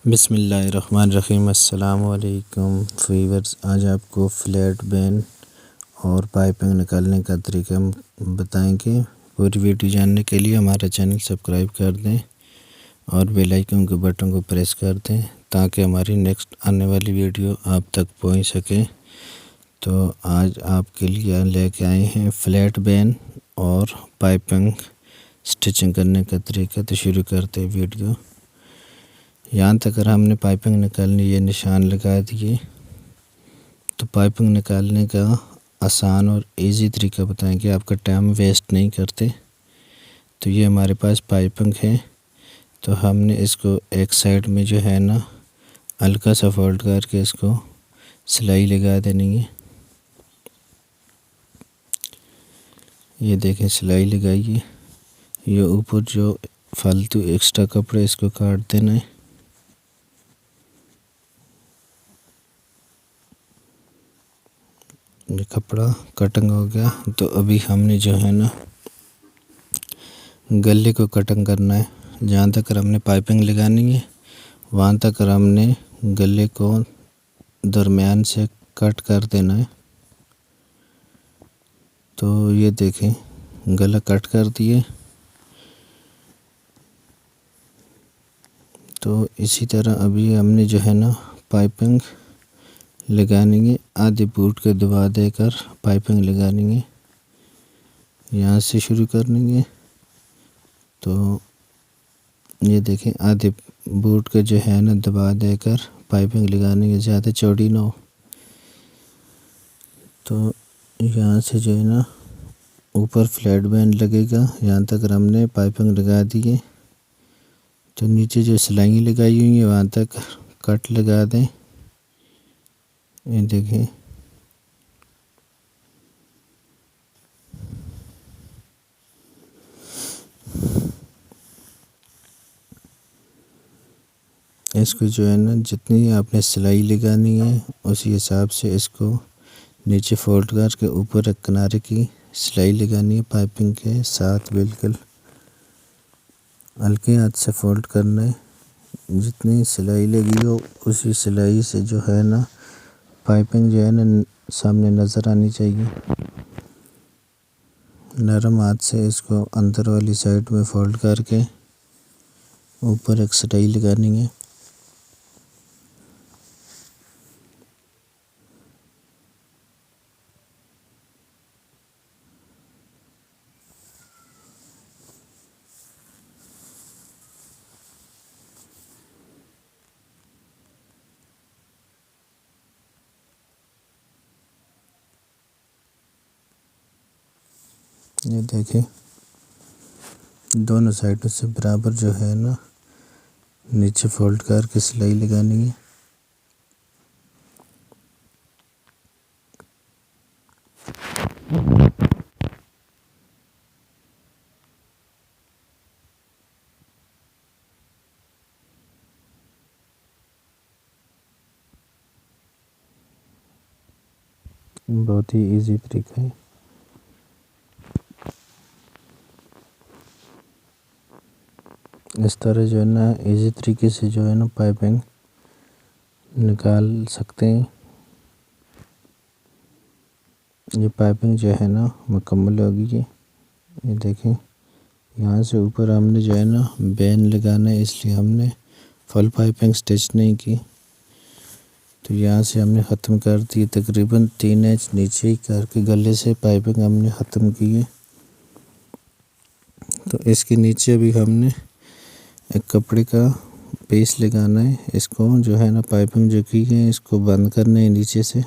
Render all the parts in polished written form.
बिस्मिल्लाहिर्रहमानिर्रहीम। अस्सलामु अलैकुम वीवर्स, आज आपको फ्लैट बेन और पाइपिंग निकालने का तरीका हम बताएंगे। पूरी वीडियो जानने के लिए हमारा चैनल सब्सक्राइब कर दें और बेल आइकन के बटन को प्रेस कर दें ताकि हमारी नेक्स्ट आने वाली वीडियो आप तक पहुंच सके। तो आज आपके लिए लेके आए हैं फ्लैट बेन और पाइपिंग स्टिचिंग करने का तरीका। तो शुरू करते हैं वीडियो। यहाँ तक अगर हमने पाइपिंग निकालनी ये निशान लगा दिए, तो पाइपिंग निकालने का आसान और इजी तरीका बताएंगे, आपका टाइम वेस्ट नहीं करते। तो ये हमारे पास पाइपिंग है, तो हमने इसको एक साइड में जो है ना हल्का सा फोल्ड करके इसको सिलाई लगा देनी है। ये देखें सिलाई लगाइए। ये ऊपर जो फालतू एक्स्ट्रा कपड़े इसको काट देना है। ये कपड़ा कटिंग हो गया। तो अभी हमने जो है ना गले को कटिंग करना है। जहाँ तक हमने पाइपिंग लगानी है वहाँ तक हमने गले को दरमियान से कट कर देना है। तो ये देखें गला कट कर दिए। तो इसी तरह अभी हमने जो है ना पाइपिंग लगानी है। आधे बूट के दबा देकर पाइपिंग लगानी है। यहाँ से शुरू करनी है। तो ये देखें आधे बूट के जो है ना दबा देकर पाइपिंग लगानी है, ज़्यादा चौड़ी ना हो। तो यहाँ से जो है ना ऊपर फ्लैट बैंड लगेगा, यहाँ तक हमने पाइपिंग लगा दी है। तो नीचे जो सिलाई लगाई हुई है वहाँ तक कट लगा दें। ये देखें इसको जो है ना जितनी आपने सिलाई लगानी है उसी हिसाब से इसको नीचे फोल्ड करके ऊपर एक किनारे की सिलाई लगानी है। पाइपिंग के साथ बिल्कुल हल्के हाथ से फोल्ड करना है। जितनी सिलाई लगी हो उसी सिलाई से जो है ना पाइपिंग जो है ना सामने नज़र आनी चाहिए। नरम हाथ से इसको अंदर वाली साइड में फोल्ड करके ऊपर एक सिलाई लगानी है। ये देखें दोनों साइडों से बराबर जो है ना नीचे फोल्ड करके सिलाई लगानी है। बहुत ही इजी तरीका है। इस तरह जो है ना इजी तरीके से जो है ना पाइपिंग निकाल सकते हैं। ये पाइपिंग जो है ना मुकम्मल होगी। ये देखें यहाँ से ऊपर हमने जो है ना बेन लगाना है, इसलिए हमने फुल पाइपिंग स्टिच नहीं की। तो यहाँ से हमने ख़त्म कर दी। तकरीबन 3 इंच नीचे ही करके गले से पाइपिंग हमने ख़त्म की है। तो इसके नीचे भी हमने एक कपड़े का पीस लगाना है। इसको जो है ना पाइपिंग जो की है इसको बंद करना है नीचे से।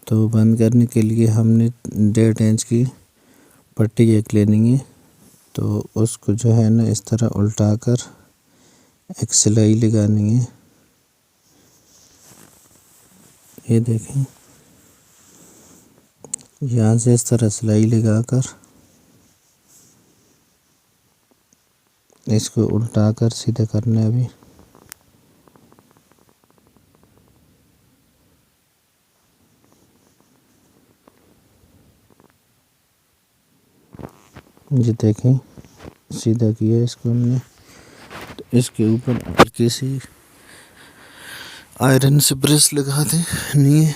तो बंद करने के लिए हमने 1.5 इंच की पट्टी एक लेनी है। तो उसको जो है ना इस तरह उल्टा कर एक सिलाई लगानी है। ये देखें यहाँ से इस तरह सिलाई लगाकर इसको उल्टा कर सीधा करना है। अभी ये देखें सीधा किया इसको हमने। तो इसके ऊपर हल्की सी आयरन से प्रेस लगा दें। नहीं,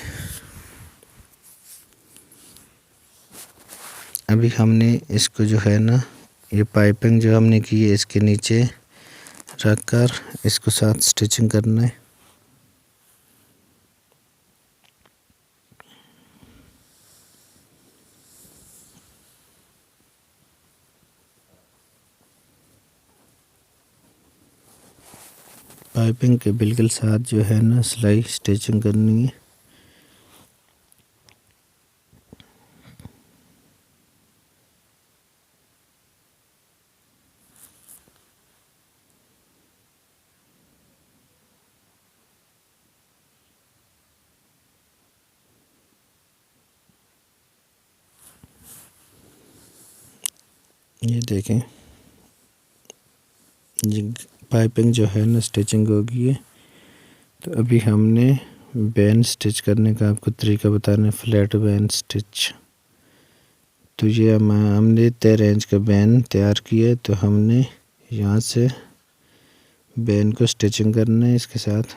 अभी हमने इसको जो है ना, ये पाइपिंग जो हमने की है इसके नीचे रख कर इसको साथ स्टिचिंग करना है। पाइपिंग के बिल्कुल साथ जो है ना सिलाई स्टिचिंग करनी है। ये देखें, ये पाइपिंग जो है ना स्टिचिंग हो गई है। तो अभी हमने बैन स्टिच करने का आपको तरीका बताना है, फ्लैट बैन स्टिच। तो ये हमने 13 इंच का बैन तैयार किया है। तो हमने यहाँ से बैन को स्टिचिंग करना है इसके साथ।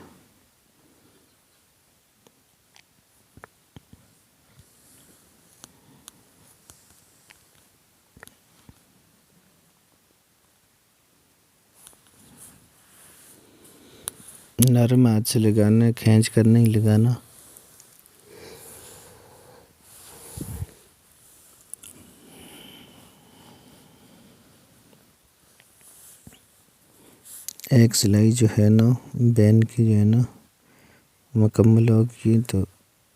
नरम हाथ से लगाना है, खींच कर नहीं लगाना। एक सिलाई जो है ना बैन की जो है ना मुकम्मल होगी। तो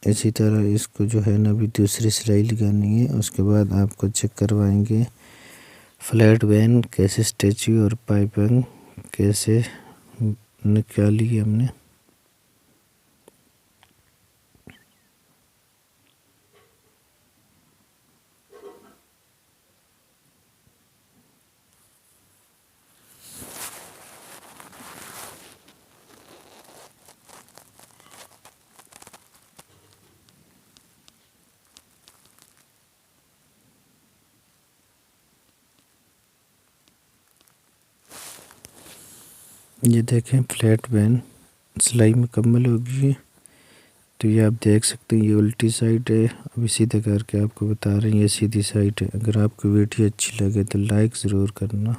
इसी तरह इसको जो है ना अभी दूसरी सिलाई लगानी है। उसके बाद आपको चेक करवाएंगे फ्लैट बैन कैसे स्टिच हुई और पाइपिंग कैसे निकाली है हमने। ये देखें फ्लैट बैन सिलाई मुकम्मल हो गई है। तो ये आप देख सकते हैं, ये उल्टी साइड है। अभी सीधे करके आपको बता रहे हैं, ये सीधी साइड है। अगर आपको वीडियो अच्छी लगे तो लाइक ज़रूर करना।